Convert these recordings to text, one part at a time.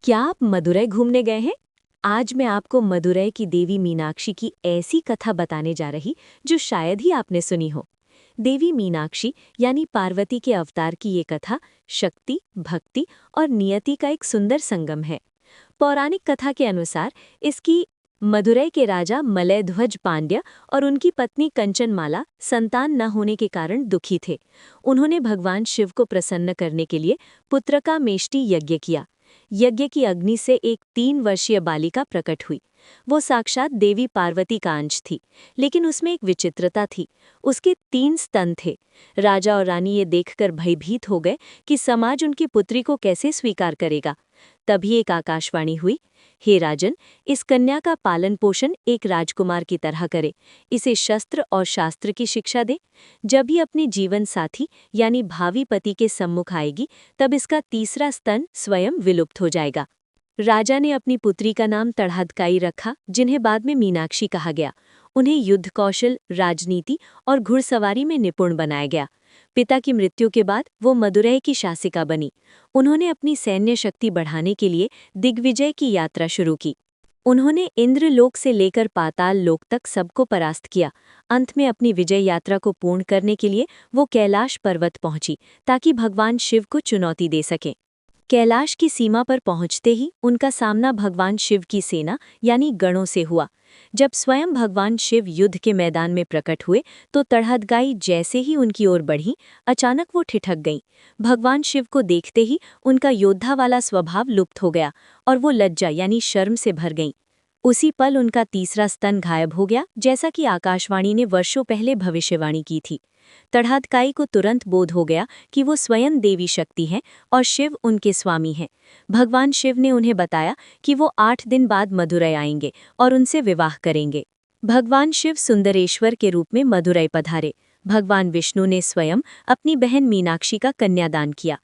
क्या आप मदुरै घूमने गए हैं? आज मैं आपको मदुरै की देवी मीनाक्षी की ऐसी कथा बताने जा रही जो शायद ही आपने सुनी हो। देवी मीनाक्षी यानी पार्वती के अवतार की ये कथा शक्ति, भक्ति और नियति का एक सुंदर संगम है। पौराणिक कथा के अनुसार इसकी मदुरै के राजा मलयध्वज पांड्य और उनकी पत्नी कंचनमाला संतान न होने के कारण दुखी थे। उन्होंने भगवान शिव को प्रसन्न करने के लिए पुत्र का मेष्टि यज्ञ किया। यज्ञ की अग्नि से एक 3 वर्षीय बालिका प्रकट हुई। वो साक्षात देवी पार्वती का अंश थी, लेकिन उसमें एक विचित्रता थी। उसके 3 स्तन थे। राजा और रानी ये देखकर भयभीत हो गए कि समाज उनकी पुत्री को कैसे स्वीकार करेगा। तभी एक आकाशवाणी हुई, हे राजन, इस कन्या का पालन पोषण एक राजकुमार की तरह करे, इसे शस्त्र और शास्त्र की शिक्षा दे। जब ही अपने जीवन साथी यानी भावी पति के सम्मुख आएगी, तब इसका 3रा स्तन स्वयं विलुप्त हो जाएगा। राजा ने अपनी पुत्री का नाम तड़हदकाई रखा, जिन्हें बाद में मीनाक्षी कहा गया। उन्हें युद्ध कौशल, राजनीति और घुड़सवारी में निपुण बनाया गया। पिता की मृत्यु के बाद वो मदुरै की शासिका बनी। उन्होंने अपनी सैन्य शक्ति बढ़ाने के लिए दिग्विजय की यात्रा शुरू की। उन्होंने इंद्रलोक से लेकर पाताल लोक तक सबको परास्त किया। अंत में अपनी विजय यात्रा को पूर्ण करने के लिए वो कैलाश पर्वत पहुंची, ताकि भगवान शिव को चुनौती दे सकें। कैलाश की सीमा पर पहुंचते ही उनका सामना भगवान शिव की सेना यानी गणों से हुआ। जब स्वयं भगवान शिव युद्ध के मैदान में प्रकट हुए तो तड़हदगाई जैसे ही उनकी ओर बढ़ी, अचानक वो ठिठक गईं। भगवान शिव को देखते ही उनका योद्धा वाला स्वभाव लुप्त हो गया और वो लज्जा यानी शर्म से भर गईं। उसी पल उनका 3रा स्तन गायब हो गया, जैसा कि आकाशवाणी ने वर्षों पहले भविष्यवाणी की थी। तड़हदकाई को तुरंत बोध हो गया कि वो स्वयं देवी शक्ति हैं और शिव उनके स्वामी हैं। भगवान शिव ने उन्हें बताया कि वो 8 दिन बाद मदुरै आएंगे और उनसे विवाह करेंगे। भगवान शिव सुंदरेश्वर के रूप में मदुरै पधारे। भगवान विष्णु ने स्वयं अपनी बहन मीनाक्षी का कन्यादान किया।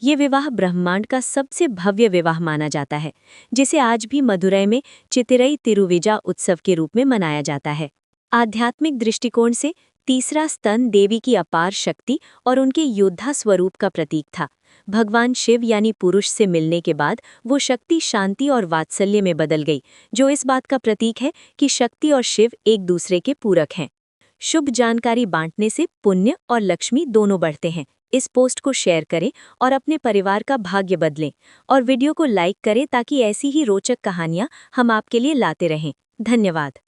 ये विवाह ब्रह्मांड का सबसे भव्य विवाह माना जाता है, जिसे आज भी मदुरै में चितिरई तिरुविजा उत्सव के रूप में मनाया जाता है। आध्यात्मिक दृष्टिकोण से 3रा स्तन देवी की अपार शक्ति और उनके योद्धा स्वरूप का प्रतीक था। भगवान शिव यानी पुरुष से मिलने के बाद वो शक्ति शांति और वात्सल्य में बदल गई, जो इस बात का प्रतीक है कि शक्ति और शिव एक दूसरे के पूरक हैं। शुभ जानकारी बांटने से पुण्य और लक्ष्मी दोनों बढ़ते हैं। इस पोस्ट को शेयर करें और अपने परिवार का भाग्य बदलें, और वीडियो को लाइक करें ताकि ऐसी ही रोचक कहानियां हम आपके लिए लाते रहें। धन्यवाद।